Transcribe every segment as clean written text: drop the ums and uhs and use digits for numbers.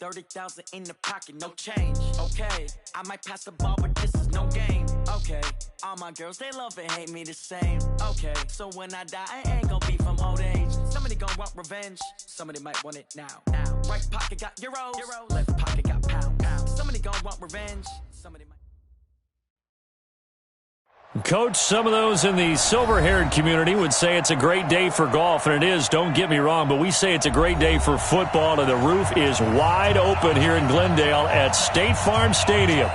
30,000 in the pocket, no change. Okay, I might pass the ball, but this is no game. Okay, all my girls, they love and hate me the same. Okay, so when I die, I ain't gonna be from old age. Somebody gonna want revenge, somebody might want it now. Right pocket got euros, left pocket got pounds. Somebody gonna want revenge, somebody might. Coach, some of those in the silver-haired community would say it's a great day for golf, and it is, don't get me wrong, but we say it's a great day for football, and the roof is wide open here in Glendale at State Farm Stadium.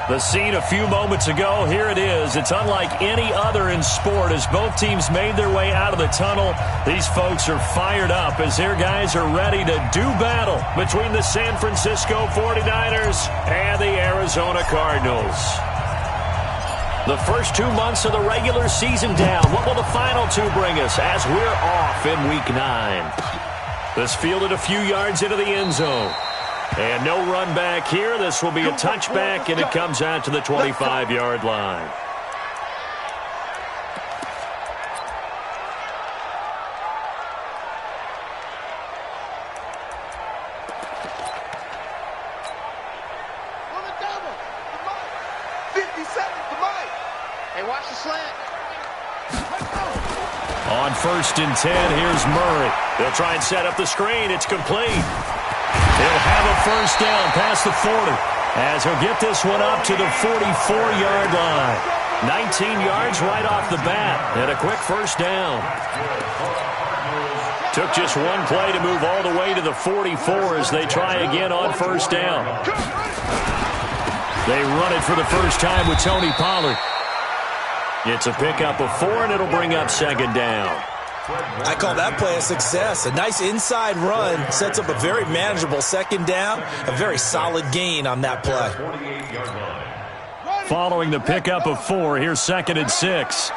The scene a few moments ago, here it is. It's unlike any other in sport as both teams made their way out of the tunnel. These folks are fired up as their guys are ready to do battle between the San Francisco 49ers and the Arizona Cardinals. The first 2 months of the regular season down. What will the final two bring us as we're off in Week 9? This fielded a few yards into the end zone. And no run back here. This will be a touchback, and it comes out to the 25-yard line. On 1st and 10, here's Murray. They'll try and set up the screen. It's complete. He'll have a first down past the 40 as he'll get this one up to the 44-yard line. 19 yards right off the bat and a quick first down. Took just one play to move all the way to the 44 as they try again on first down. They run it for the first time with Tony Pollard. It's a pickup of 4, and it'll bring up second down. I call that play a success. A nice inside run sets up a very manageable second down. A very solid gain on that play. Following the pickup of 4, here's 2nd and 6.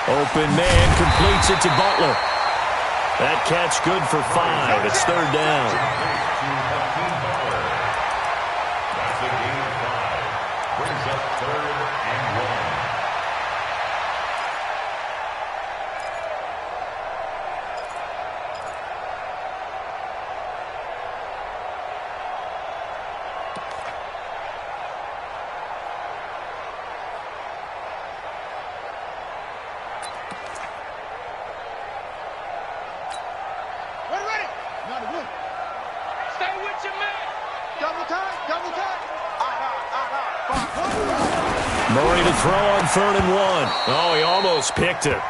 Open man completes it to Butler. That catch good for 5. It's 3rd down. Murray to throw on 3rd and 1. Oh, he almost picked it.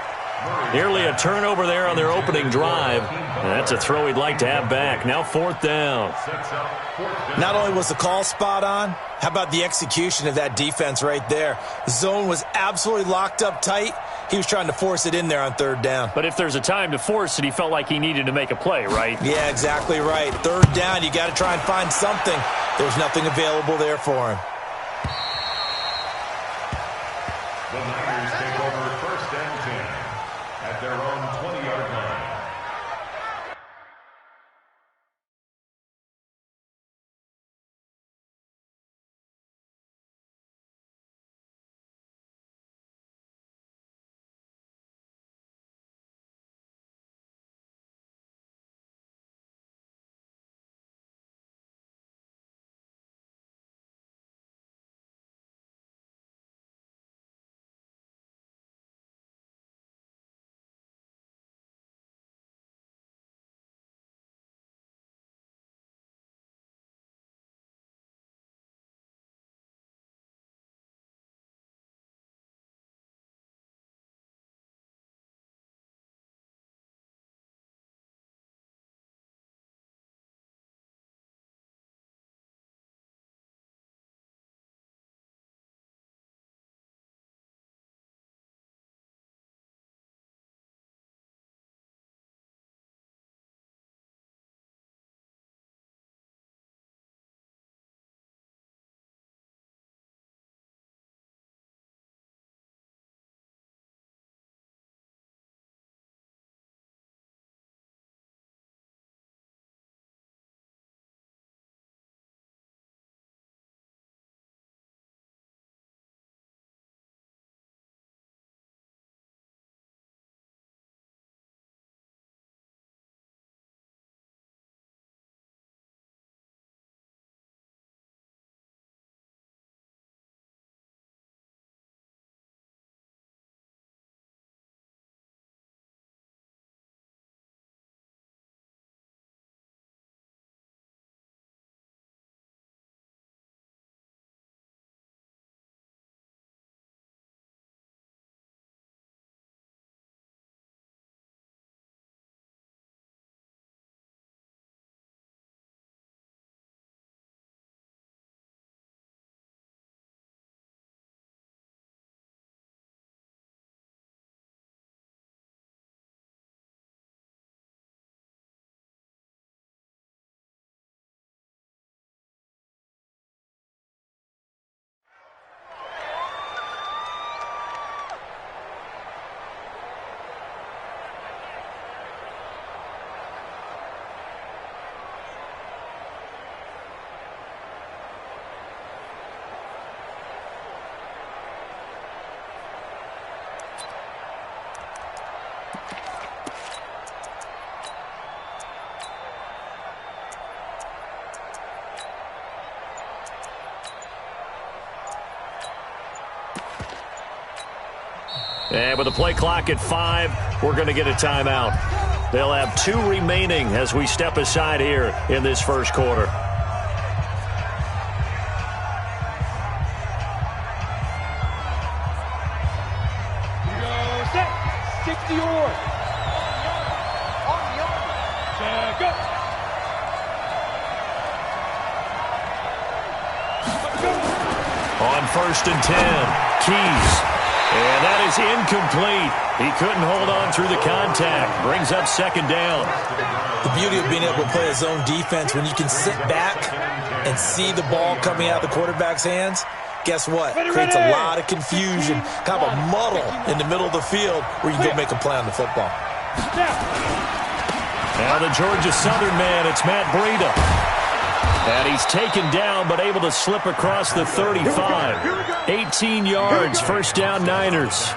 Nearly a turnover there on their opening drive. And that's a throw he'd like to have back. Now 4th down. Not only was the call spot on, how about the execution of that defense right there? The zone was absolutely locked up tight. He was trying to force it in there on 3rd down. But if there's a time to force it, he felt like he needed to make a play, right? Yeah, exactly right. 3rd down, you got to try and find something. There's nothing available there for him. The Niners take over 1st and 10 at their own 20-yard line. And with the play clock at 5, we're going to get a timeout. They'll have 2 remaining as we step aside here in this first quarter. Set. 60 yards. Go. On 1st and 10, Keys. And that is incomplete. He couldn't hold on through the contact. Brings up 2nd down. The beauty of being able to play a zone defense, when you can sit back and see the ball coming out of the quarterback's hands, guess what? Creates a lot of confusion, kind of a muddle in the middle of the field where you can go make a play on the football. Now the Georgia Southern man, it's Matt Breida. And he's taken down but able to slip across the 35. 18 yards, 1st down Niners.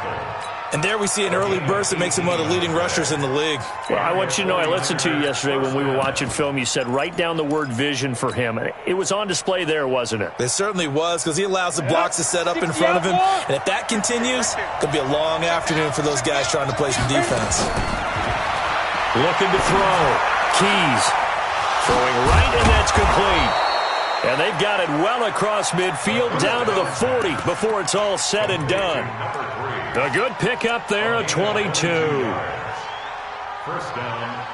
And there we see an early burst that makes him one of the leading rushers in the league. Well, I want you to know, I listened to you yesterday when we were watching film. You said write down the word vision for him. It was on display there, wasn't it? It certainly was, because he allows the blocks to set up in front of him. And if that continues, it could be a long afternoon for those guys trying to play some defense. Looking to throw. Keys. Throwing right, and that's complete. And they've got it well across midfield, down to the 40 before it's all said and done. A good pickup there, a 22. 1st down,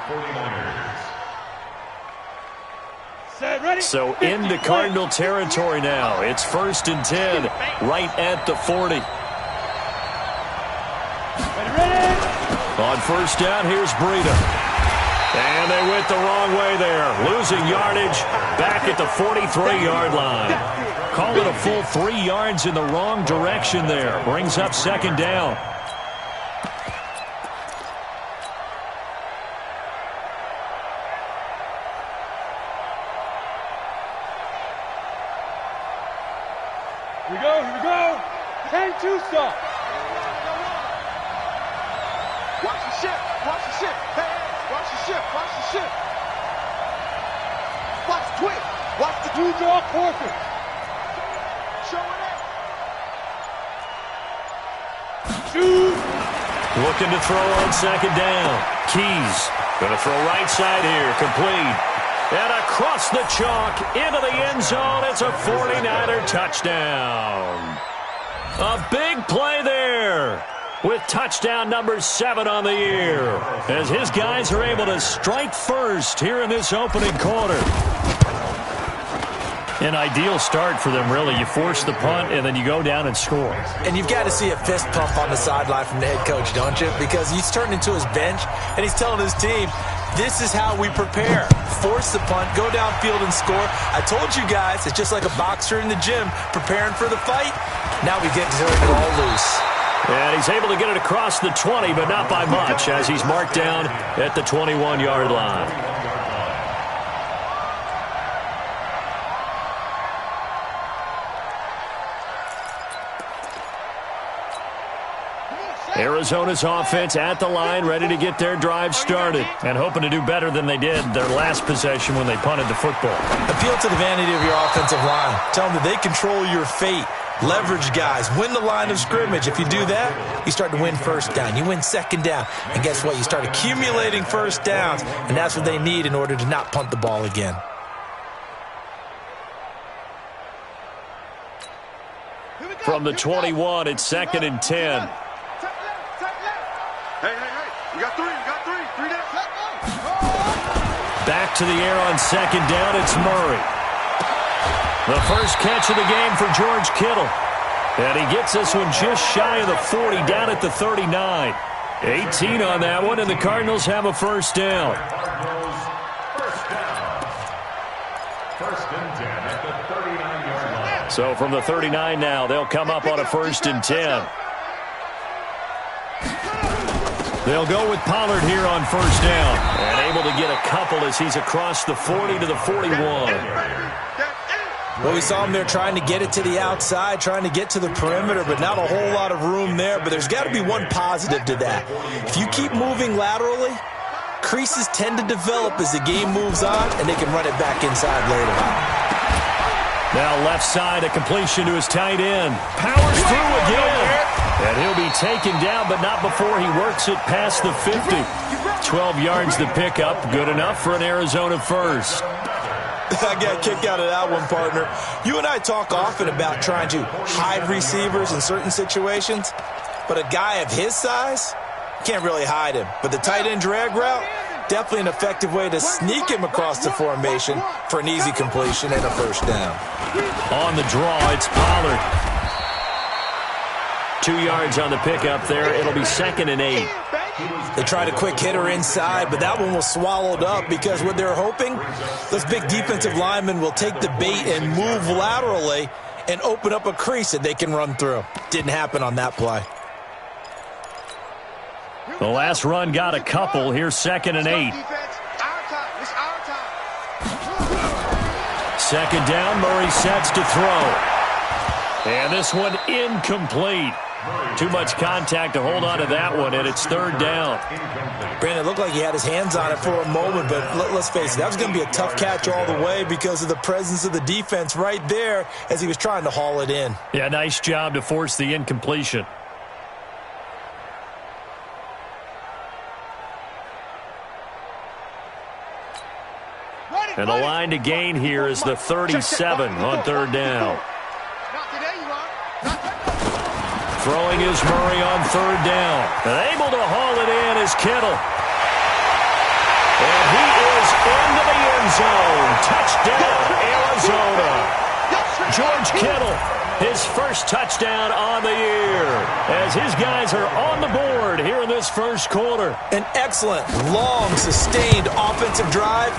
49ers. So into Cardinal territory now. It's 1st and 10, right at the 40. On 1st down, here's Breida. And they went the wrong way there. Losing yardage back at the 43-yard line. Call it a full 3 yards in the wrong direction there. Brings up 2nd down. Here we go. 10-2 stop. Watch the ship. Hey, watch the ship. Watch the twist. Watch the Dudes are off courses. showing it. Shoot. Looking to throw on 2nd down. Keys going to throw right side here. Complete. And across the chalk into the end zone. It's a 49er touchdown. A big play there, with touchdown number 7 on the year, as his guys are able to strike first here in this opening quarter. An ideal start for them, really. You force the punt, and then you go down and score. And you've got to see a fist pump on the sideline from the head coach, don't you? Because he's turned into his bench, and he's telling his team, this is how we prepare. Force the punt, go downfield and score. I told you guys, it's just like a boxer in the gym preparing for the fight. Now we get to turn it all loose. And he's able to get it across the 20, but not by much, as he's marked down at the 21-yard line. Arizona's offense at the line, ready to get their drive started, and hoping to do better than they did their last possession when they punted the football. Appeal to the vanity of your offensive line. Tell them that they control your fate. Leverage guys. Win the line of scrimmage. If you do that, you start to win 1st down. You win 2nd down. And guess what? You start accumulating 1st downs, and that's what they need in order to not punt the ball again. From the 21, it's 2nd and 10. Hey. We got 3. 3 down. Back to the air on 2nd down, it's Murray. The first catch of the game for George Kittle. And he gets this one just shy of the 40, down at the 39. 18 on that one, and the Cardinals have a 1st down. First and 10 at the 39-yard line. So from the 39 now, they'll come up on a 1st and 10. They'll go with Pollard here on 1st down. And able to get a couple as he's across the 40 to the 41. Well, we saw him there trying to get it to the outside, trying to get to the perimeter, but not a whole lot of room there. But there's got to be one positive to that. If you keep moving laterally, creases tend to develop as the game moves on, and they can run it back inside later. Now left side, a completion to his tight end. Powers through again. And he'll be taken down, but not before he works it past the 50. 12 yards to pick up. Good enough for an Arizona first. I got a kick out of that one, partner. You and I talk often about trying to hide receivers in certain situations, but a guy of his size can't really hide him. But the tight end drag route, definitely an effective way to sneak him across the formation for an easy completion and a first down. On the draw, it's Pollard. 2 yards on the pickup there. It'll be 2nd and 8. They tried a quick hitter inside, but that one was swallowed up because what they're hoping, those big defensive linemen will take the bait and move laterally and open up a crease that they can run through. Didn't happen on that play. The last run got a couple. Here's 2nd and 8. Second down, Murray sets to throw. And this one incomplete. Too much contact to hold on to that one, and it's 3rd down. Brandon, it looked like he had his hands on it for a moment, but let's face it, that was going to be a tough catch all the way because of the presence of the defense right there as he was trying to haul it in. Yeah, nice job to force the incompletion. And the line to gain here is the 37 on 3rd down. Throwing is Murray on 3rd down. And able to haul it in is Kittle. And he is into the end zone. Touchdown, Arizona. George Kittle, his first touchdown on the year, as his guys are on the board here in this first quarter. An excellent, long, sustained offensive drive.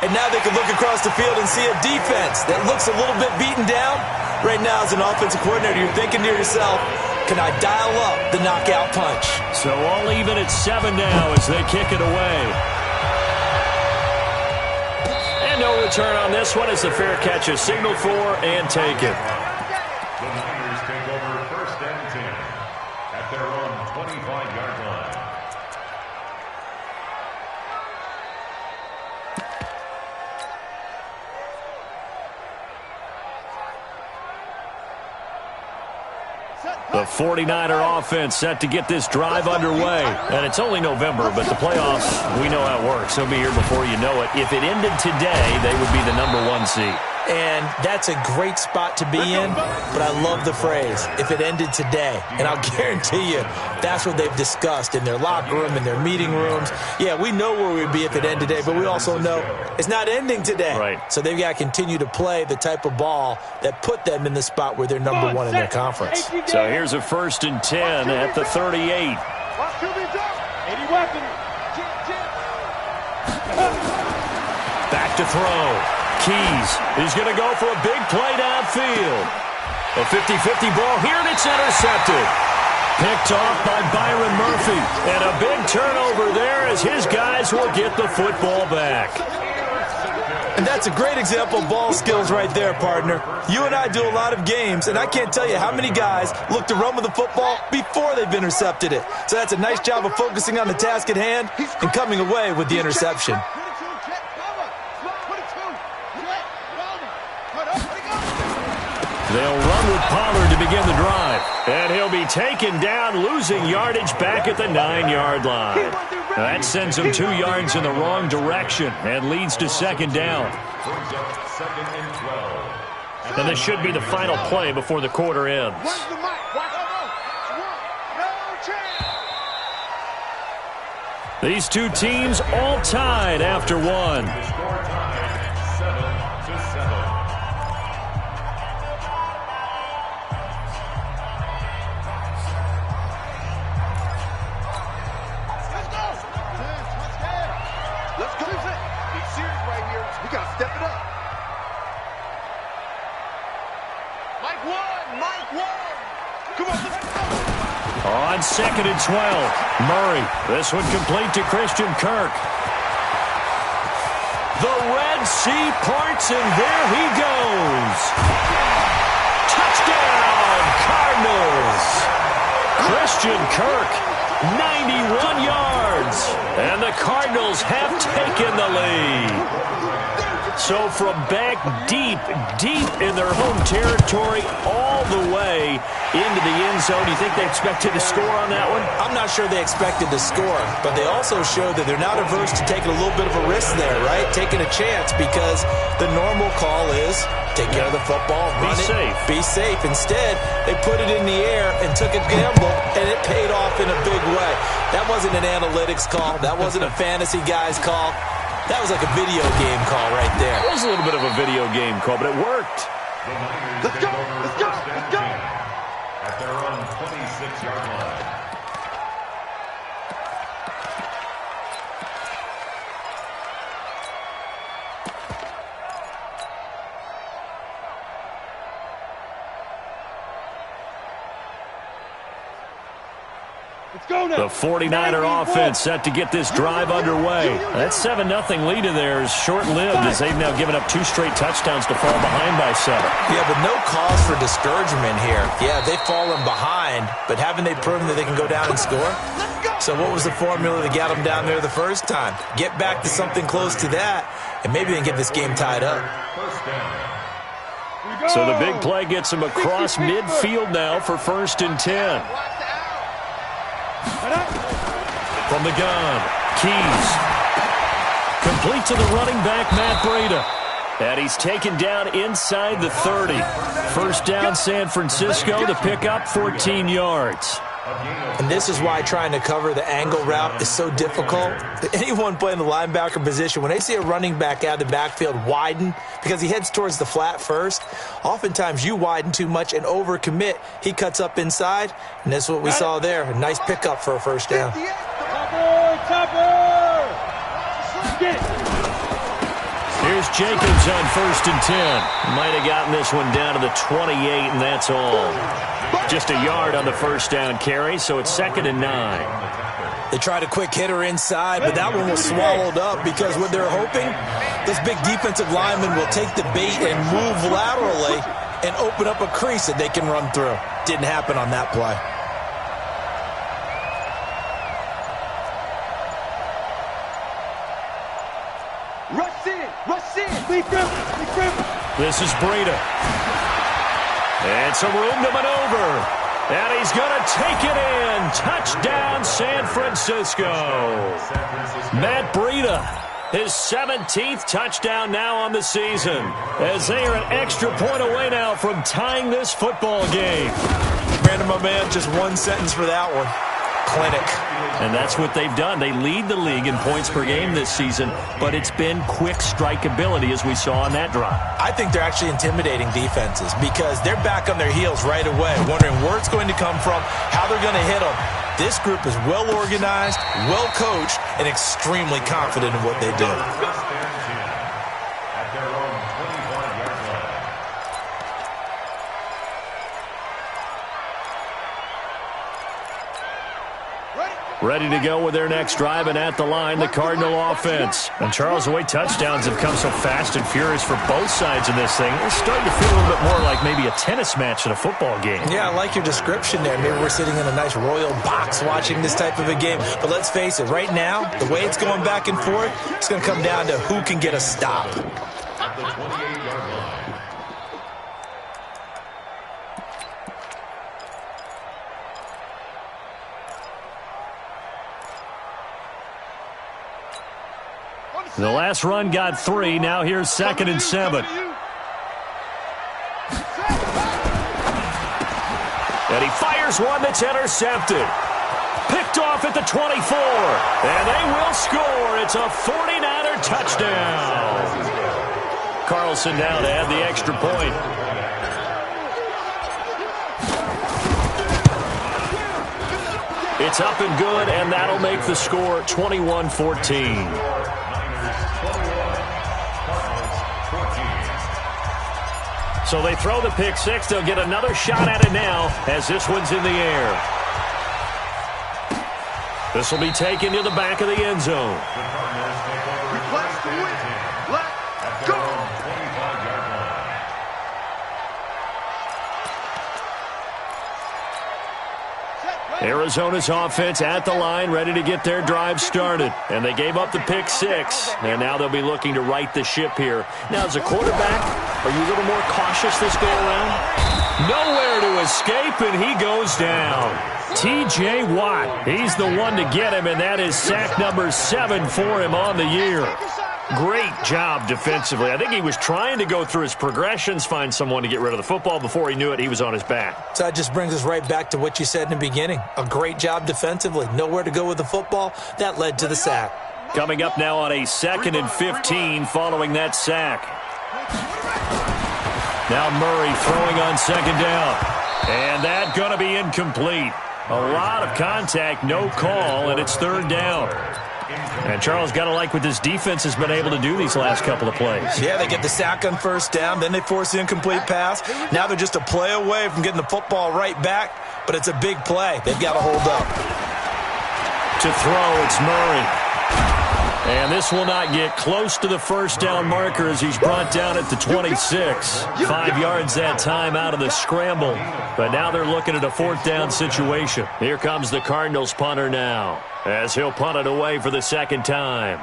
And now they can look across the field and see a defense that looks a little bit beaten down. Right now, as an offensive coordinator, you're thinking to yourself, can I dial up the knockout punch? So all even at 7 now as they kick it away. And no return on this one as the fair catch is signaled for and taken. The Niners take over 1st and 10 at their own 25-yard line. The 49er offense set to get this drive underway. And it's only November, but the playoffs, we know how it works. They'll be here before you know it. If it ended today, they would be the #1 seed. And that's a great spot to be in, but I love the phrase, if it ended today. And I'll guarantee you, that's what they've discussed in their locker room, in their meeting rooms. Yeah, we know where we'd be if it ended today, but we also know it's not ending today. Right. So they've got to continue to play the type of ball that put them in the spot where they're #1 in their conference. So here's a 1st and 10 at the 38. 80 weapon. Back to throw. Keys is going to go for a big play downfield. A 50-50 ball here, and it's intercepted. Picked off by Byron Murphy. And a big turnover there as his guys will get the football back. And that's a great example of ball skills right there, partner. You and I do a lot of games, and I can't tell you how many guys look to run with the football before they've intercepted it. So that's a nice job of focusing on the task at hand and coming away with the interception. They'll run with Pollard to begin the drive. And he'll be taken down, losing yardage back at the 9-yard line. That sends him 2 yards in the wrong direction and leads to 2nd down. And this should be the final play before the quarter ends. These two teams all tied after one. On 2nd and 12, Murray. This one complete to Christian Kirk. The Red Sea parts, and there he goes. Touchdown, Cardinals. Christian Kirk, 91 yards. And the Cardinals have taken the lead. So from back deep in their home territory all the way into the end zone, do you think they expected to score on that one? I'm not sure they expected to score, but they also showed that they're not averse to taking a little bit of a risk there, right? Taking a chance, because the normal call is take care of the football, run it, be safe. Instead, they put it in the air and took a gamble, and it paid off in a big way. That wasn't an analytics call. That wasn't a fantasy guy's call. That was like a video game call right there. It was a little bit of a video game call, but it worked. Let's go, let's go, let's go. At their own 26-yard line. The 49er offense set to get this drive underway. That 7-0 lead of theirs short-lived as they've now given up 2 straight touchdowns to fall behind by 7. Yeah, but no cause for discouragement here. Yeah, they've fallen behind, but haven't they proven that they can go down and score? So what was the formula that got them down there the first time? Get back to something close to that, and maybe they can get this game tied up. So the big play gets them across midfield now for 1st and 10. From the gun, Keys. Complete to the running back, Matt Breida. And he's taken down inside the 30. First down, San Francisco, to pick up 14 yards. And this is why trying to cover the angle route is so difficult. Anyone playing the linebacker position, when they see a running back out of the backfield widen, because he heads towards the flat first, oftentimes you widen too much and overcommit. He cuts up inside, and that's what we saw there. A nice pickup for a first down. Here's Jacobs on 1st and 10. Might have gotten this one down to the 28, and that's all. Just a yard on the first down carry, so it's 2nd and 9. They tried a quick hitter inside, but that one was swallowed up because what they're hoping, this big defensive lineman will take the bait and move laterally and open up a crease that they can run through. Didn't happen on that play. This is Breida. And some room to maneuver. And he's going to take it in. Touchdown, San Francisco. Matt Breida, his 17th touchdown now on the season, as they are an extra point away now from tying this football game. Brandon, my man, just one sentence for that one. Clinic. And that's what they've done. They lead the league in points per game this season, but it's been quick strikeability as we saw on that drive. I think they're actually intimidating defenses because they're back on their heels right away, wondering where it's going to come from, how they're going to hit them. This group is well organized, well coached, and extremely confident in what they do. Ready to go with their next drive, and at the line, the Cardinal offense. And Charles, the way touchdowns have come so fast and furious for both sides in this thing, it's starting to feel a little bit more like maybe a tennis match in a football game. Yeah, I like your description there. Maybe we're sitting in a nice royal box watching this type of a game. But let's face it, right now, the way it's going back and forth, it's going to come down to who can get a stop. At the 28-yard line. The last run got 3. Now here's 2nd and 7. And he fires one that's intercepted. Picked off at the 24. And they will score. It's a 49er touchdown. Carlson down to add the extra point. It's up and good, and that'll make the score 21-14. So they throw the pick six. They'll get another shot at it now as this one's in the air. This will be taken to the back of the end zone. Arizona's offense at the line, ready to get their drive started. And they gave up the pick 6, and now they'll be looking to right the ship here. Now, as a quarterback, are you a little more cautious this go-around? Nowhere to escape, and he goes down. T.J. Watt, he's the one to get him, and that is sack number 7 for him on the year. Great job defensively. I think he was trying to go through his progressions, find someone to get rid of the football. Before he knew it, he was on his back. So that just brings us right back to what you said in the beginning. A great job defensively. Nowhere to go with the football. That led to the sack. Coming up now on a 2nd and 15 following that sack. Now Murray throwing on 2nd down. And that going to be incomplete. A lot of contact, no call, and it's 3rd down. And Charles, got to like what this defense has been able to do these last couple of plays. Yeah, they get the sack on 1st down, then they force the incomplete pass. Now they're just a play away from getting the football right back, but it's a big play. They've got to hold up. To throw, it's Murray. And this will not get close to the 1st down marker as he's brought down at the 26. 5 yards that time out of the scramble. But now they're looking at a 4th down situation. Here comes the Cardinals punter now, as he'll punt it away for the 2nd time.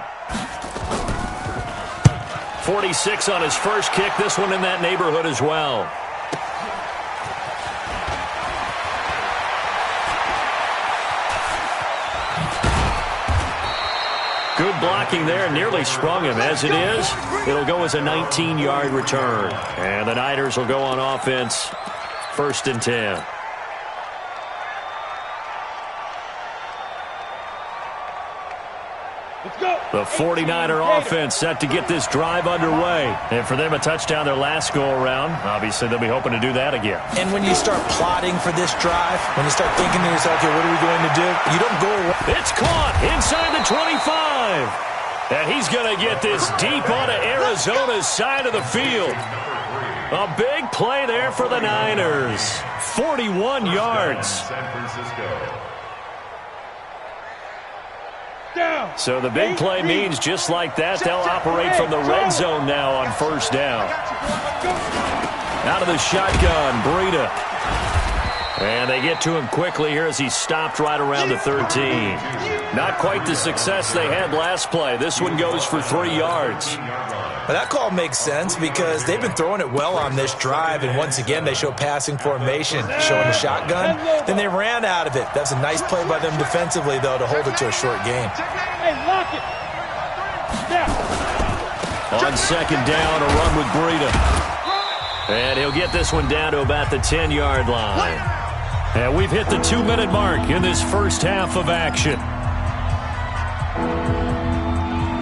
46 on his first kick. This one in that neighborhood as well. Good blocking there, nearly sprung him. As it is, it'll go as a 19-yard return. And the Niners will go on offense, 1st and 10. The 49er offense set to get this drive underway. And for them, a touchdown their last go-around. Obviously, they'll be hoping to do that again. And when you start plotting for this drive, when you start thinking to yourself, okay, what are we going to do? You don't go away. It's caught inside the 25. And he's going to get this deep onto Arizona's side of the field. A big play there for the Niners. 41 yards. San Francisco. So the big play means just like that, they'll operate from the red zone now on 1st down. Out of the shotgun, Breida. And they get to him quickly here as he stopped right around the 13. Not quite the success they had last play. This one goes for 3 yards. Well, that call makes sense because they've been throwing it well on this drive, and once again they show passing formation, showing the shotgun. Then they ran out of it. That's a nice play by them defensively, though, to hold it to a short game. On 2nd down, a run with Breida. And he'll get this one down to about the 10-yard line. And we've hit the 2-minute mark in this first half of action.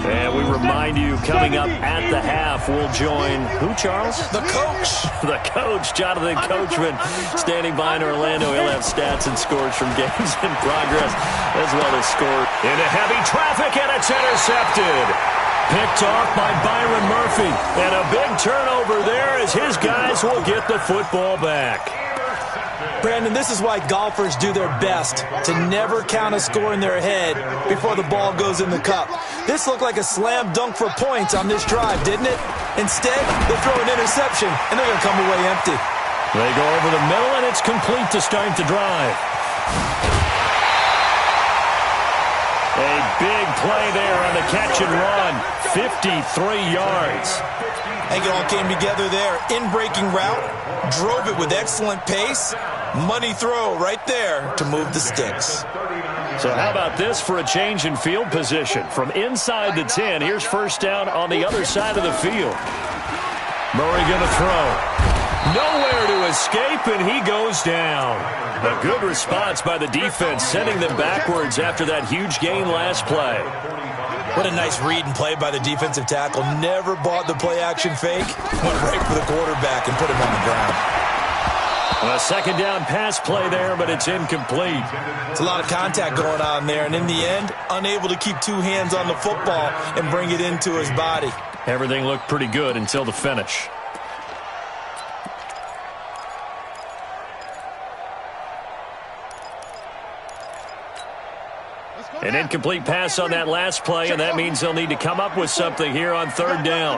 And we remind you, coming up at the half, we'll join who, Charles? The coach. The coach, Jonathan Coachman, standing by in Orlando. He'll have stats and scores from games in progress, as well as scores. Into heavy traffic, and it's intercepted. Picked off by Byron Murphy. And a big turnover there as his guys will get the football back. Brandon, this is why golfers do their best to never count a score in their head before the ball goes in the cup. This looked like a slam dunk for points on this drive, didn't it? Instead, they throw an interception, and they're going to come away empty. They go over the middle, and it's complete to start the drive. A big play there on the catch and run. 53 yards. I think it all came together there. In-breaking route, drove it with excellent pace. Money throw right there to move the sticks. So how about this for a change in field position? From inside the 10, here's 1st down on the other side of the field. Murray going to throw. Nowhere to escape, and he goes down. A good response by the defense, sending them backwards after that huge gain last play. What a nice read and play by the defensive tackle. Never bought the play-action fake. Went right for the quarterback and put him on the ground. A 2nd down pass play there, but it's incomplete. It's a lot of contact going on there, and in the end, unable to keep 2 hands on the football and bring it into his body. Everything looked pretty good until the finish. An incomplete pass on that last play, and that means they'll need to come up with something here on 3rd down.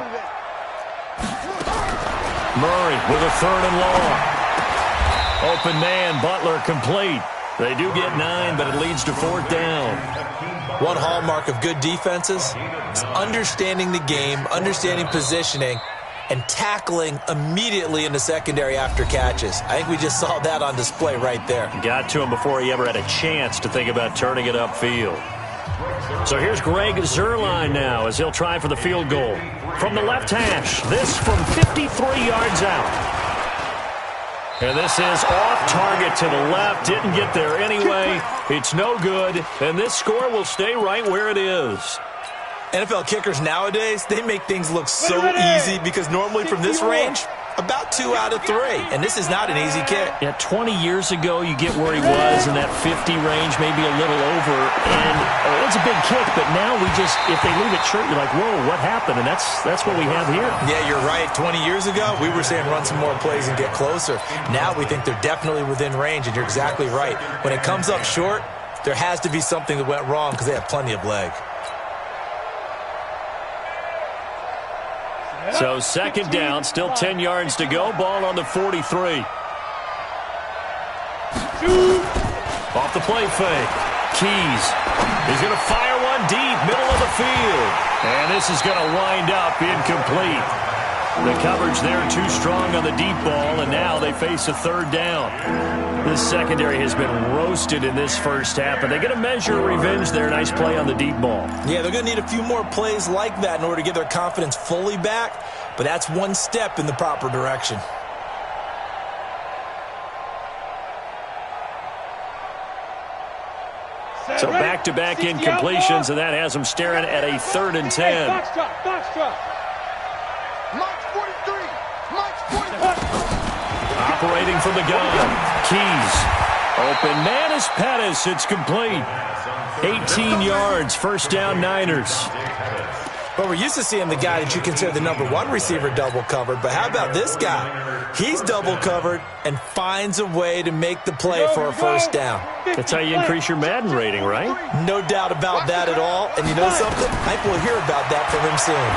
Murray with a 3rd and long. Open man, Butler complete. They do get 9, but it leads to 4th down. One hallmark of good defenses is understanding the game, understanding positioning, and tackling immediately in the secondary after catches. I think we just saw that on display right there. Got to him before he ever had a chance to think about turning it upfield. So here's Greg Zuerlein now as he'll try for the field goal. From the left hash, this from 53 yards out. And this is off target to the left. Didn't get there anyway. It's no good. And this score will stay right where it is. NFL kickers nowadays, they make things look so easy because normally from this range, about 2 out of 3. And this is not an easy kick. Yeah, 20 years ago, you get where he was in that 50 range, maybe a little over. And it's a big kick, but now we just, if they leave it short, you're like, whoa, what happened? And that's what we have here. Yeah, you're right. 20 years ago, we were saying run some more plays and get closer. Now we think they're definitely within range, and you're exactly right. When it comes up short, there has to be something that went wrong because they have plenty of leg. So 2nd down, still 10 yards to go. Ball on the 43. Off the play fake. Keys. He's going to fire one deep, middle of the field. And this is going to wind up incomplete. The coverage there too strong on the deep ball, and now they face a 3rd down. This secondary has been roasted in this first half, and they're going to measure revenge there. Nice play on the deep ball. Yeah, they're going to need a few more plays like that in order to get their confidence fully back, but that's one step in the proper direction. So back-to-back incompletions, and that has them staring at a 3rd and 10. Box drop. Mike's 43. Mike's 43. Operating from the gun. Keys. Open man is Pettis. It's complete. 18 yards. 1st down, Niners. Well, we're used to seeing the guy that you consider the number 1 receiver double covered, but how about this guy? He's double covered and finds a way to make the play for a 1st down. That's how you increase your Madden rating, right? No doubt about that at all. And you know something? I think we'll hear about that from him soon.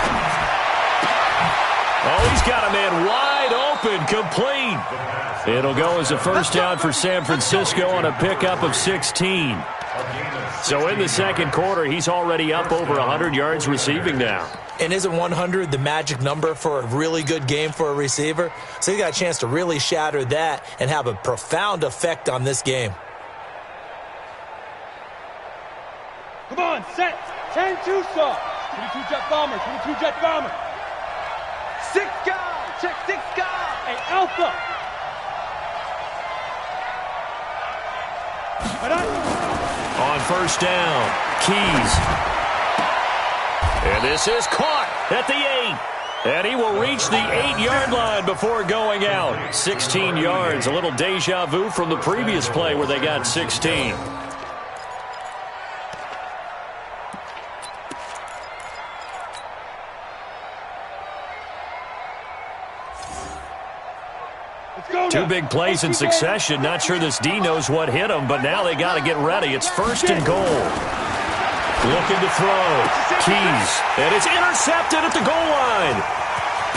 Oh, he's got a man wide open, complete. It'll go as a 1st down for San Francisco on a pickup of 16. So in the 2nd quarter, he's already up over 100 yards receiving now. And isn't 100 the magic number for a really good game for a receiver? So he got a chance to really shatter that and have a profound effect on this game. Come on, set. 10-2 saw. 22 jet bomber. 22 jet bomber. 6 guys. Check 6 guys. Hey, Alpha. On 1st down, Keys. And this is caught at the 8. And he will reach the 8-yard line before going out. 16 yards, a little deja vu from the previous play where they got 16. Two big plays in succession. Not sure this D knows what hit him, but now they got to get ready. It's 1st and goal. Looking to throw. Keys. And it's intercepted at the goal line.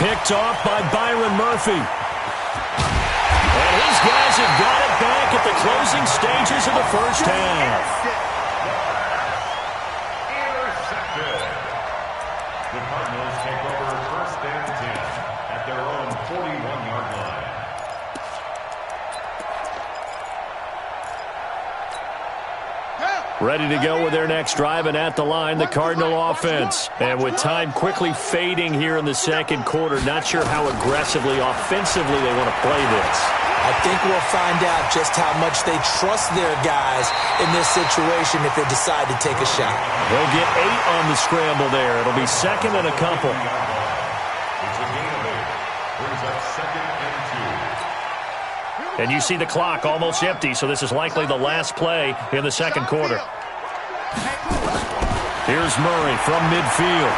Picked off by Byron Murphy. And his guys have got it back at the closing stages of the 1st half. Intercepted. The Cardinals take over 1st and 10 at their own 41-yard line. Ready to go with their next drive, and at the line, the Cardinal offense. And with time quickly fading here in the 2nd quarter, not sure how aggressively, offensively they want to play this. I think we'll find out just how much they trust their guys in this situation if they decide to take a shot. They'll get 8 on the scramble there. It'll be 2nd and a couple. It's a gain of 8. Brings up 2nd and 2. And you see the clock almost empty, so this is likely the last play in the 2nd quarter. Here's Murray from midfield.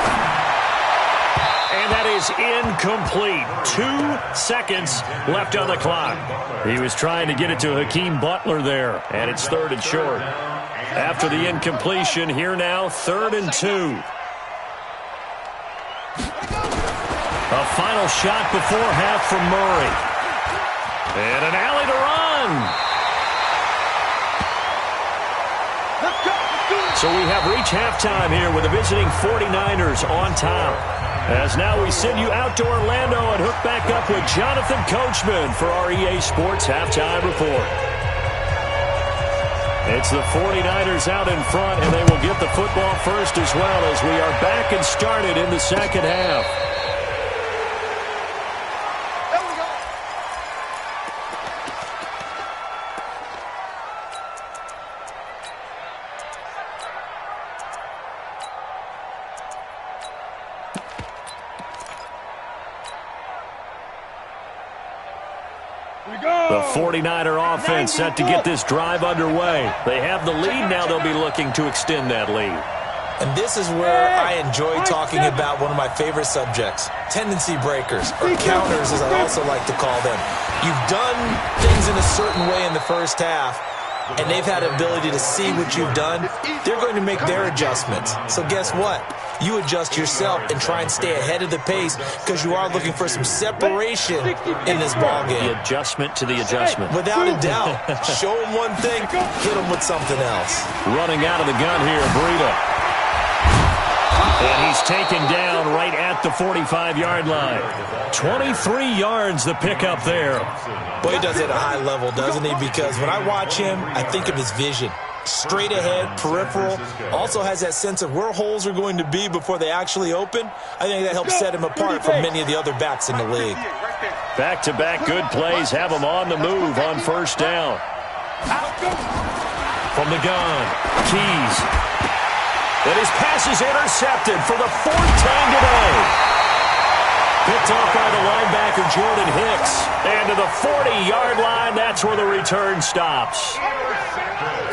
And that is incomplete. 2 seconds left on the clock. He was trying to get it to Hakeem Butler there, and it's 3rd and short. After the incompletion, here now, 3rd and 2. A final shot before half from Murray. And an alley to run. So we have reached halftime here with the visiting 49ers on top. As now we send you out to Orlando and hook back up with Jonathan Coachman for our EA Sports Halftime Report. It's the 49ers out in front, and they will get the football first as well as we are back and started in the second half. The 49er offense set to get this drive underway. They have the lead now. They'll be looking to extend that lead. And this is where I enjoy talking about one of my favorite subjects, tendency breakers, or counters as I also like to call them. You've done things in a certain way in the first half, and they've had the ability to see what you've done. They're going to make their adjustments. So guess what? You adjust yourself and try and stay ahead of the pace because you are looking for some separation in this ballgame. The adjustment to the adjustment. Without a doubt. Show them one thing, hit them with something else. Running out of the gun here, Breida. And he's taken down right at the 45-yard line. 23 yards the pickup there. Boy, he does it at a high level, doesn't he? Because when I watch him, I think of his vision. Straight ahead, peripheral, also has that sense of where holes are going to be before they actually open. I think that helps set him apart from many of the other backs in the league. Back-to-back good plays have him on the move on first down. From the gun, Keys. And his pass is intercepted for the fourth time today. Picked off by the linebacker, Jordan Hicks. And to the 40-yard line, that's where the return stops.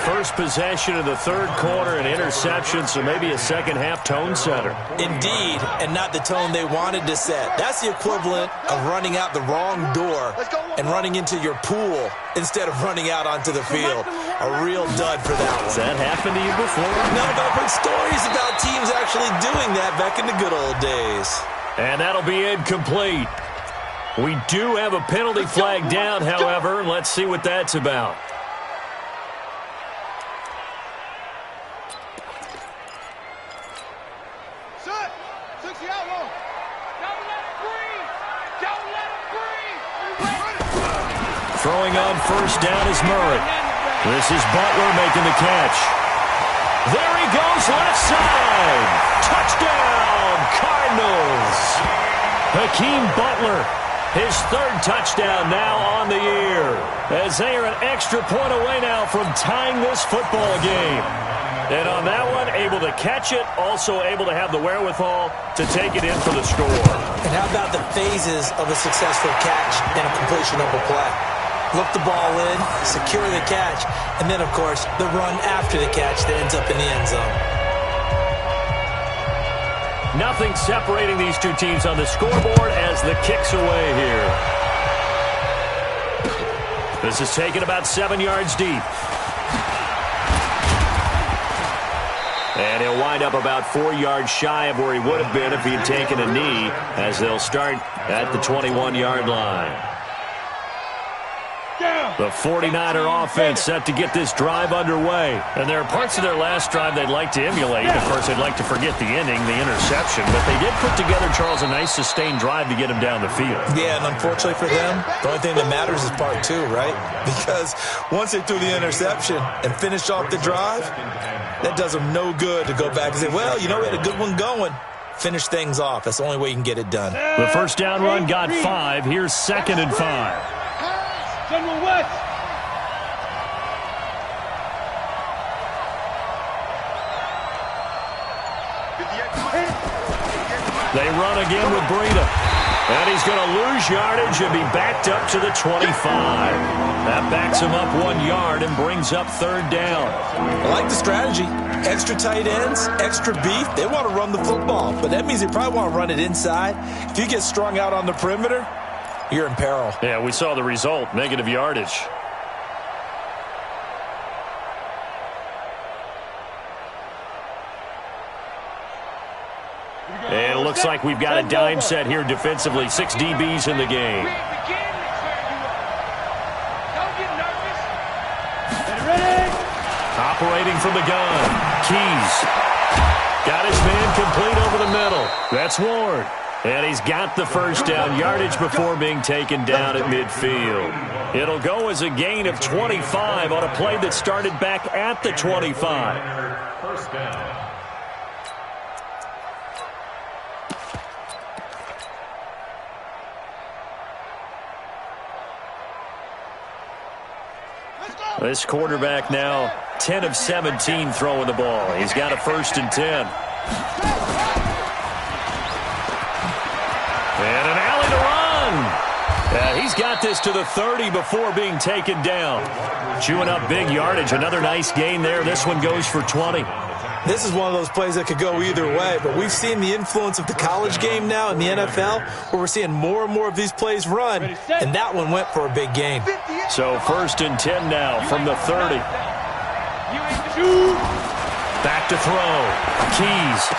First possession of the third quarter, an interception, so maybe a second-half tone setter. Indeed, and not the tone they wanted to set. That's the equivalent of running out the wrong door and running into your pool instead of running out onto the field. A real dud for that one. Has that happened to you before? No, but I've heard stories about teams actually doing that back in the good old days. And that'll be incomplete. We do have a penalty flag down, however, and let's see what that's about. Throwing on first down is Murray. This is Butler making the catch. There he goes, left side. Touchdown, Cardinals. Hakeem Butler, his third touchdown now on the year. As they are an extra point away now from tying this football game. And on that one, able to catch it, also able to have the wherewithal to take it in for the score. And how about the phases of a successful catch and a completion of a play? Look the ball in, secure the catch, and then, of course, the run after the catch that ends up in the end zone. Nothing separating these two teams on the scoreboard as the kick's away here. This is taken about 7 yards deep. And he'll wind up about 4 yards shy of where he would have been if he had taken a knee, as they'll start at the 21-yard line. The 49er offense set to get this drive underway. And there are parts of their last drive they'd like to emulate. Of course, they'd like to forget the inning, the interception. But they did put together, Charles, a nice sustained drive to get him down the field. Yeah, and unfortunately for them, the only thing that matters is part two, right? Because once they threw the interception and finished off the drive, that does them no good to go back and say, well, you know, we had a good one going. Finish things off. That's the only way you can get it done. The first down run got 5. Here's 2nd and 5. General West. They run again with Breida. And he's going to lose yardage and be backed up to the 25. That backs him up 1 yard and brings up 3rd down. I like the strategy. Extra tight ends, extra beef. They want to run the football, but that means they probably want to run it inside. If you get strung out on the perimeter, you're in peril. Yeah, we saw the result, negative yardage. And it looks like we've got a dime set here defensively. 6 DBs in the game. Operating from the gun. Keys. Got his man complete over the middle. That's Ward. And he's got the first down yardage before being taken down at midfield. It'll go as a gain of 25 on a play that started back at the 25. First down. This quarterback now 10 of 17 throwing the ball. He's got a 1st and 10. And an alley to run. He's got this to the 30 before being taken down. Chewing up big yardage. Another nice gain there. This one goes for 20. This is one of those plays that could go either way, but we've seen the influence of the college game now in the NFL, where we're seeing more and more of these plays run, and that one went for a big gain. So 1st and 10 now from the 30. Back to throw. Keys.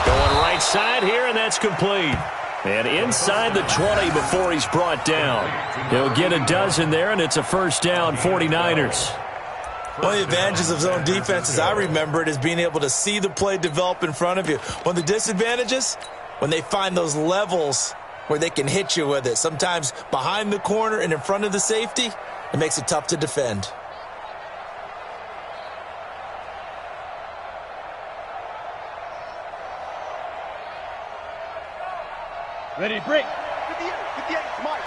Going right side here, and that's complete. And inside the 20 before he's brought down. He'll get a dozen there, and it's a 1st down, 49ers. One of the advantages of zone defense, as I remember it, is being able to see the play develop in front of you. One of the disadvantages, when they find those levels where they can hit you with it, sometimes behind the corner and in front of the safety, it makes it tough to defend. Ready, break. 58, Mike.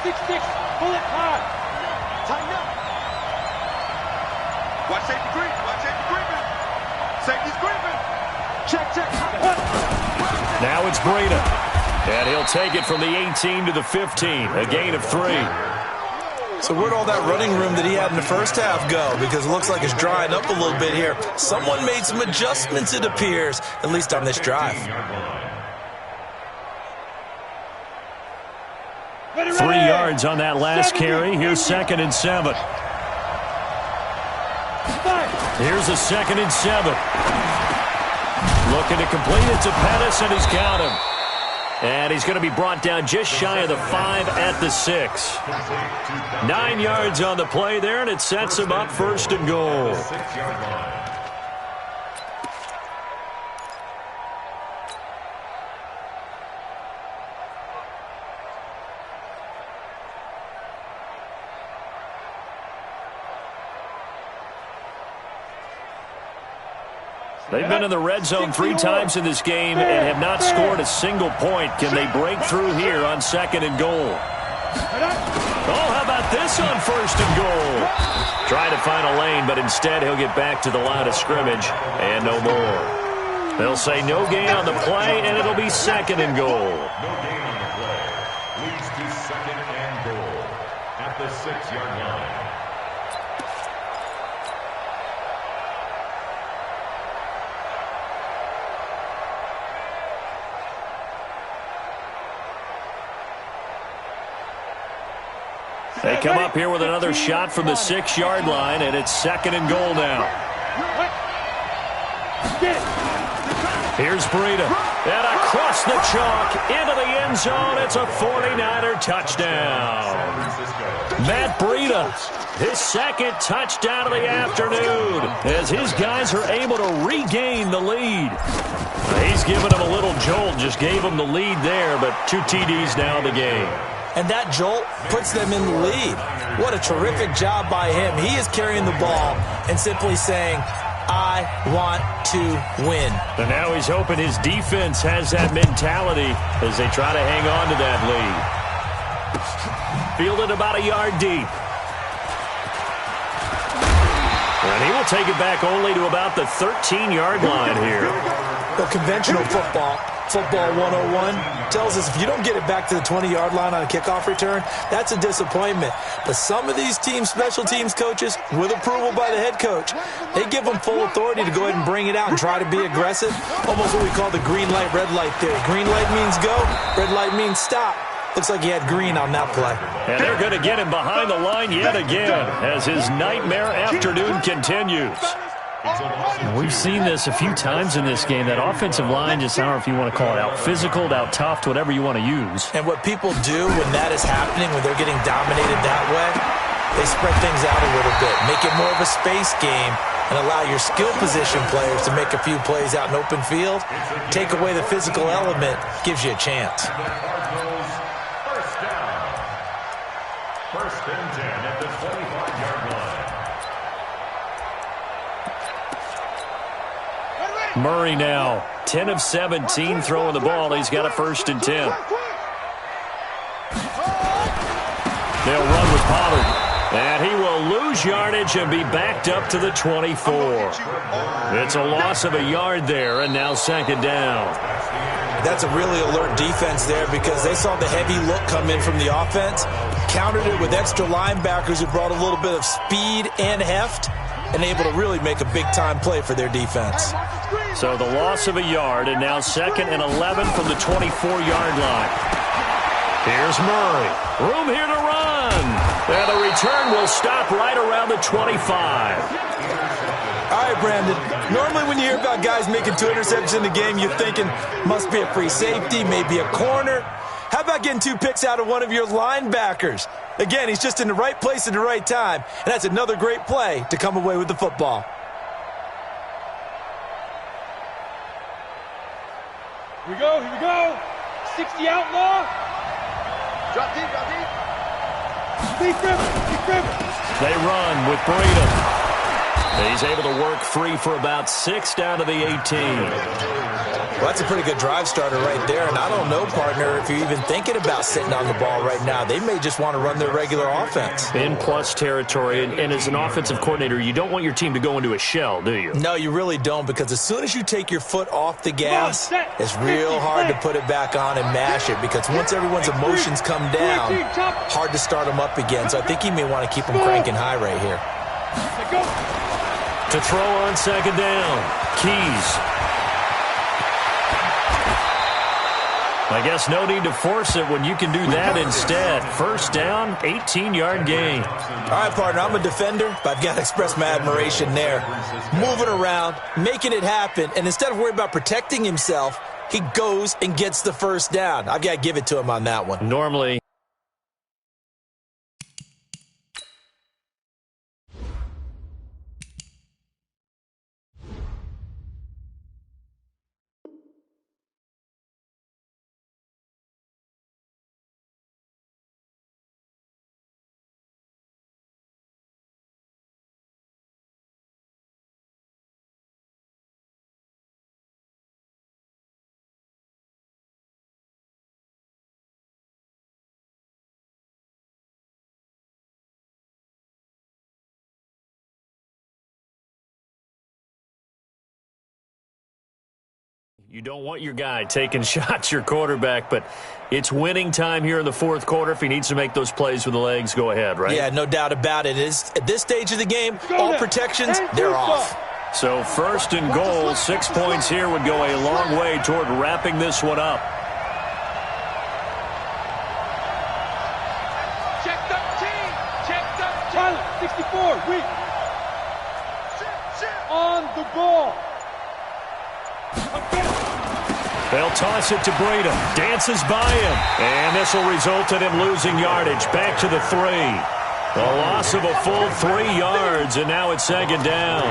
6-6, pull it hard. Tighten up. Watch safety creep. Watch safety creeping. Safety's creeping. Check. Now it's Breda. And he'll take it from the 18 to the 15. A gain of 3. So where'd all that running room that he had in the first half go? Because it looks like it's drying up a little bit here. Someone made some adjustments, it appears, at least on this drive. 3 yards on that last carry. Here's 2nd and 7. Here's a 2nd and 7. Looking to complete it to Pettis, and he's got him. And he's going to be brought down just shy of the 5 at the 6. 9 yards on the play there, and it sets him up 1st and goal. They've been in the red zone 3 times in this game and have not scored a single point. Can they break through here on 2nd and goal? Oh, how about this on 1st and goal? Trying to find a lane, but instead he'll get back to the line of scrimmage and no more. They'll say no gain on the play, and it'll be 2nd and goal. No gain on the play. Leads to 2nd and goal at the 6-yard line. They come up here with another shot from the 6-yard line, and it's 2nd and goal now. Here's Breda. And across the chalk into the end zone. It's a 49er touchdown. Matt Breda, his 2nd touchdown of the afternoon, as his guys are able to regain the lead. He's given them a little jolt, just gave them the lead there, but 2 TDs now in the game. And that jolt puts them in the lead. What a terrific job by him. He is carrying the ball and simply saying, I want to win. And now he's hoping his defense has that mentality as they try to hang on to that lead. Fielded about a yard deep. And he will take it back only to about the 13-yard line here. The conventional football 101, tells us if you don't get it back to the 20-yard line on a kickoff return, that's a disappointment. But some of these teams, special teams coaches, with approval by the head coach, they give them full authority to go ahead and bring it out and try to be aggressive. Almost what we call the green light, red light theory. Green light means go, red light means stop. Looks like he had green on that play. And they're going to get him behind the line yet again as his nightmare afternoon continues. We've seen this a few times in this game. That offensive line, just I don't know if you want to call it out physical, out tough, whatever you want to use. And what people do when that is happening, when they're getting dominated that way, they spread things out a little bit, make it more of a space game, and allow your skill position players to make a few plays out in open field. Take away the physical element, gives you a chance. First down. First and 10 at the 25-yard line. Murray now, 10 of 17 throwing the ball. He's got a 1st and 10. They'll run with Pollard. And he will lose yardage and be backed up to the 24. It's a loss of a yard there, and now 2nd down. That's a really alert defense there because they saw the heavy look come in from the offense, countered it with extra linebackers who brought a little bit of speed and heft, and able to really make a big-time play for their defense. So the loss of a yard, and now 2nd and 11 from the 24-yard line. Here's Murray. Room here to run. And the return will stop right around the 25. All right, Brandon. Normally when you hear about guys making 2 interceptions in the game, you're thinking must be a free safety, maybe a corner. How about getting 2 picks out of one of your linebackers? Again, he's just in the right place at the right time, and that's another great play to come away with the football. Here we go, here we go. 60 outlaw. Drop deep, drop deep. Deep river. They run with Breida. He's able to work free for about 6 down to the 18. Well, that's a pretty good drive starter right there, and I don't know, partner, if you're even thinking about sitting on the ball right now. They may just want to run their regular offense. In plus territory, and as an offensive coordinator, you don't want your team to go into a shell, do you? No, you really don't, because as soon as you take your foot off the gas, it's real hard to put it back on and mash it, because once everyone's emotions come down, hard to start them up again. So I think he may want to keep them cranking high right here. To throw on 2nd down, Keys. I guess no need to force it when you can do that instead. 1st down, 18-yard gain. All right, partner, I'm a defender, but I've got to express my admiration there. Moving around, making it happen, and instead of worrying about protecting himself, he goes and gets the 1st down. I've got to give it to him on that one. Normally. You don't want your guy taking shots, your quarterback, but it's winning time here in the 4th quarter. If he needs to make those plays with the legs, go ahead, right? Yeah, no doubt about it. At this stage of the game, all protections, they're off. So 1st and goal, 6 points here would go a long way toward wrapping this one up. Check the team. Check the Tyler, 64, weak. On the ball. They'll toss it to Breida. Dances by him. And this will result in him losing yardage. Back to the 3. A loss of a full 3 yards, and now it's 2nd down.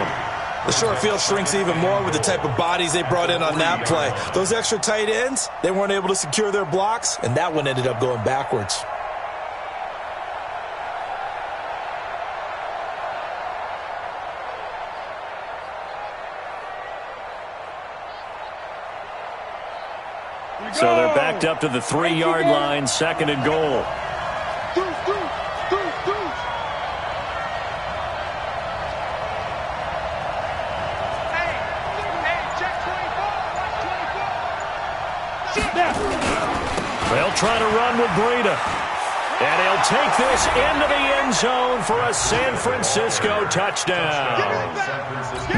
The short field shrinks even more with the type of bodies they brought in on that play. Those extra tight ends, they weren't able to secure their blocks, and that one ended up going backwards. So they're backed up to the 3-yard line, 2nd and goal. They'll try to run with Breida. And he'll take this into the end zone for a San Francisco touchdown.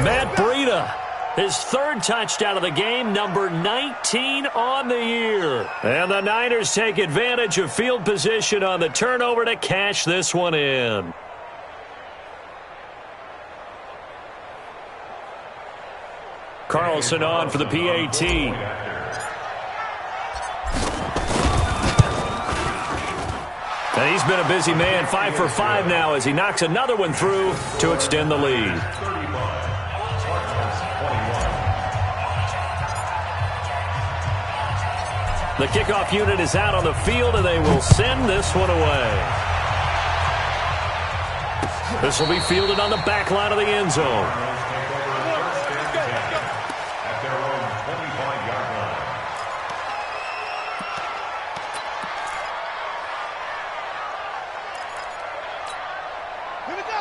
Matt Breida. His 3rd touchdown of the game, number 19 on the year. And the Niners take advantage of field position on the turnover to cash this one in. Carlson on for the PAT. And he's been a busy man, 5 for 5 now as he knocks another one through to extend the lead. The kickoff unit is out on the field, and they will send this one away. This will be fielded on the back line of the end zone.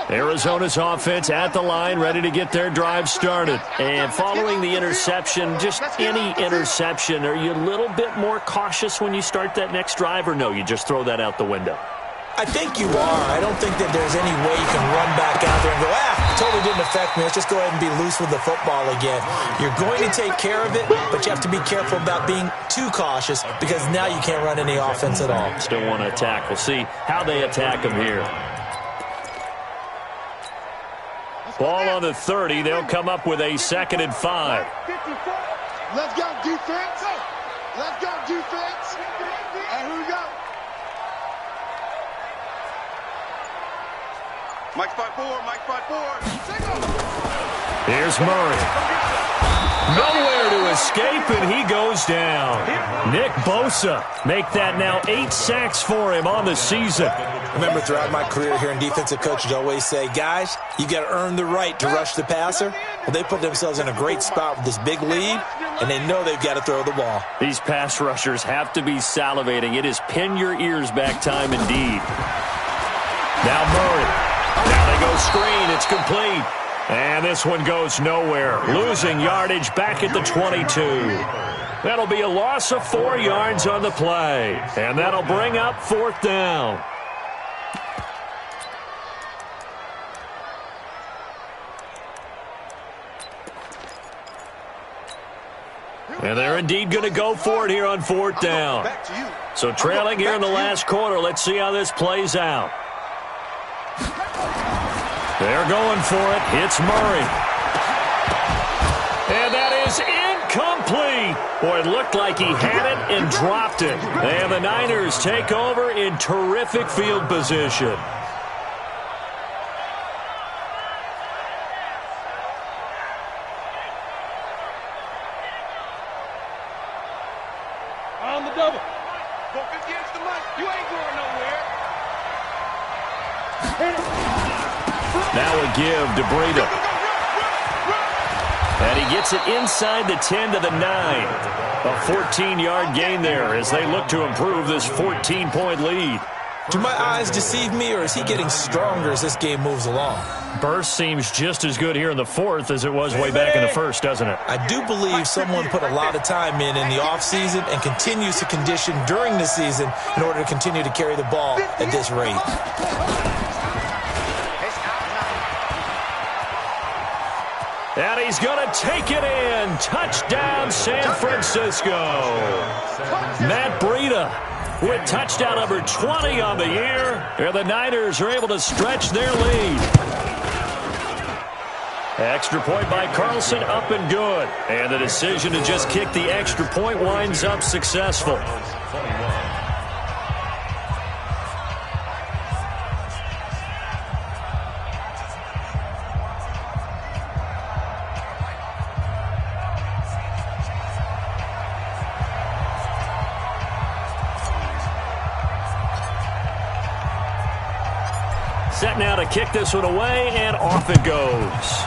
Arizona's offense at the line, ready to get their drive started. And following the interception, just any interception, are you a little bit more cautious when you start that next drive, or no, you just throw that out the window? I think you are. I don't think that there's any way you can run back out there and go, totally didn't affect me. Let's just go ahead and be loose with the football again. You're going to take care of it, but you have to be careful about being too cautious because now you can't run any offense at all. Still want to attack. We'll see how they attack them here. Ball on the 30. They'll come up with a 2nd and 5. Let's go, defense. Let's go, defense. And here we go. Mike 5-4, Mike 5-4. Here's Murray. Nowhere to escape, and he goes down. Nick Bosa make that now 8 sacks for him on the season. Remember, throughout my career here in defensive coaches always say, guys, you got to earn the right to rush the passer. Well, they put themselves in a great spot with this big lead, and they know they've got to throw the ball. These pass rushers have to be salivating. It is pin your ears back time indeed. Now Murray. Now they go screen. It's complete. And this one goes nowhere. Losing yardage back at the 22. That'll be a loss of 4 yards on the play. And that'll bring up 4th down. And they're indeed going to go for it here on 4th down. So trailing here in the last quarter. Let's see how this plays out. They're going for it. It's Murray. And that is incomplete. Boy, it looked like he had it and dropped it. And the Niners take over in terrific field position. On the double. Go against the mic. You ain't going nowhere. Hit it. Now a give to Breida. And he gets it inside the 10 to the 9. A 14-yard gain there as they look to improve this 14-point lead. Do my eyes deceive me, or is he getting stronger as this game moves along? Burst seems just as good here in the 4th as it was way back in the 1st, doesn't it? I do believe someone put a lot of time in the offseason and continues to condition during the season in order to continue to carry the ball at this rate. And he's going to take it in. Touchdown, San Francisco. Matt Breida with touchdown number 20 on the year. And the Niners are able to stretch their lead. Extra point by Carlson, up and good. And the decision to just kick the extra point winds up successful. Set now to kick this one away, and off it goes.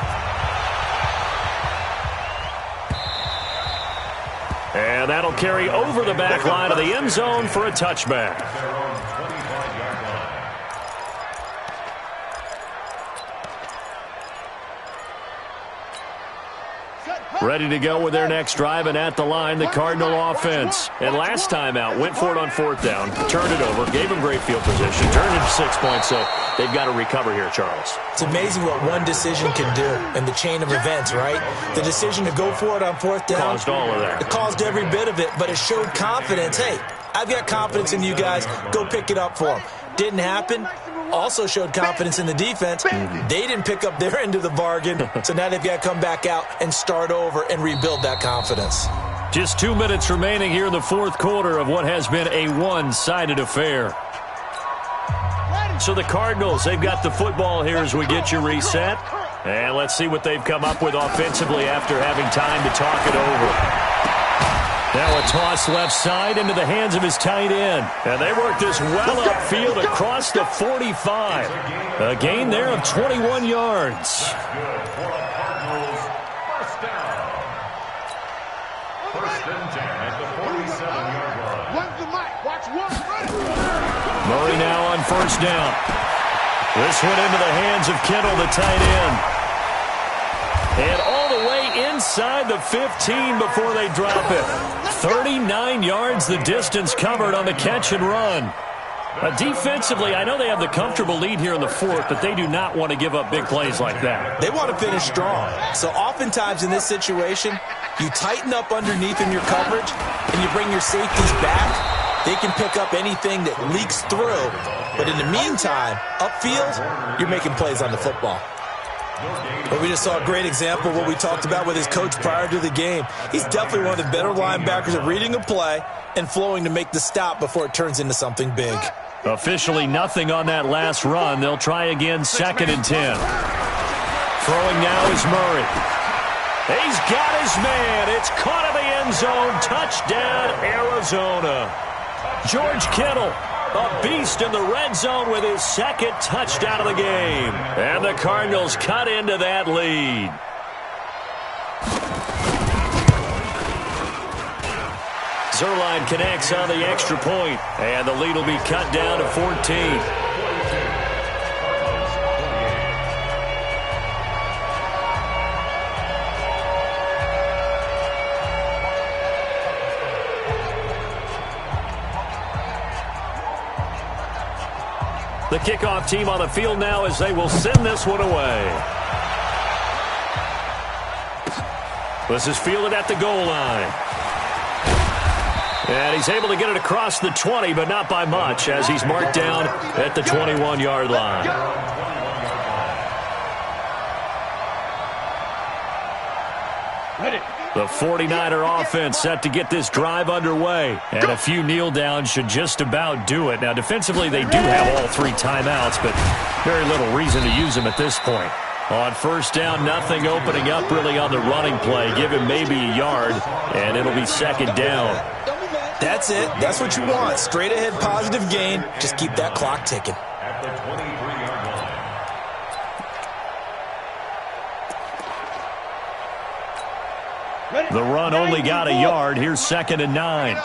And that'll carry over the back line of the end zone for a touchback. Ready to go with their next drive, and at the line, the Cardinal offense. And last time out, went for it on 4th down, turned it over, gave them great field position, turned it to 6 points, so they've got to recover here, Charles. It's amazing what one decision can do in the chain of events, right? The decision to go for it on 4th down. Caused all of that. It caused every bit of it, but it showed confidence. Hey, I've got confidence in you guys. Go pick it up for them. Didn't happen. Also showed confidence in the defense. They didn't pick up their end of the bargain, so now they've got to come back out and start over and rebuild that confidence. Just 2 minutes remaining here in the 4th quarter of what has been a one-sided affair. So the Cardinals, they've got the football here as we get you reset. And let's see what they've come up with offensively after having time to talk it over. Now a toss left side into the hands of his tight end. And they work this well upfield across the 45. A gain there of 21 yards. Good for the Cardinals. First down. First and 10 at the 47-yard line. When's the mic? Watch one. Murray now on first down. This one into the hands of Kittle, the tight end. And all the way inside the 15 before they drop it. 39 yards the distance covered on the catch and run. Defensively, I know they have the comfortable lead here in the fourth, but they do not want to give up big plays like that. They want to finish strong. So oftentimes in this situation, you tighten up underneath in your coverage, and you bring your safeties back. They can pick up anything that leaks through. But in the meantime, upfield, you're making plays on the football. But we just saw a great example of what we talked about with his coach prior to the game. He's definitely one of the better linebackers at reading a play and flowing to make the stop before it turns into something big. Officially nothing on that last run. They'll try again, 2nd and 10. Throwing now is Murray. He's got his man. It's caught in the end zone. Touchdown, Arizona. George Kittle, a beast in the red zone with his 2nd touchdown of the game. And the Cardinals cut into that lead. Zerline connects on the extra point, and the lead will be cut down to 14. The kickoff team on the field now as they will send this one away. This is fielded at the goal line. And he's able to get it across the 20, but not by much, as he's marked down at the 21-yard line. The 49er offense set to get this drive underway. And a few kneel downs should just about do it. Now, defensively, they do have all 3 timeouts, but very little reason to use them at this point. On first down, nothing opening up really on the running play. Give him maybe a yard, and it'll be 2nd down. That's it. That's what you want. Straight ahead positive gain. Just keep that clock ticking. At the 23-yard line. The run only got a yard. Here's 2nd and 9.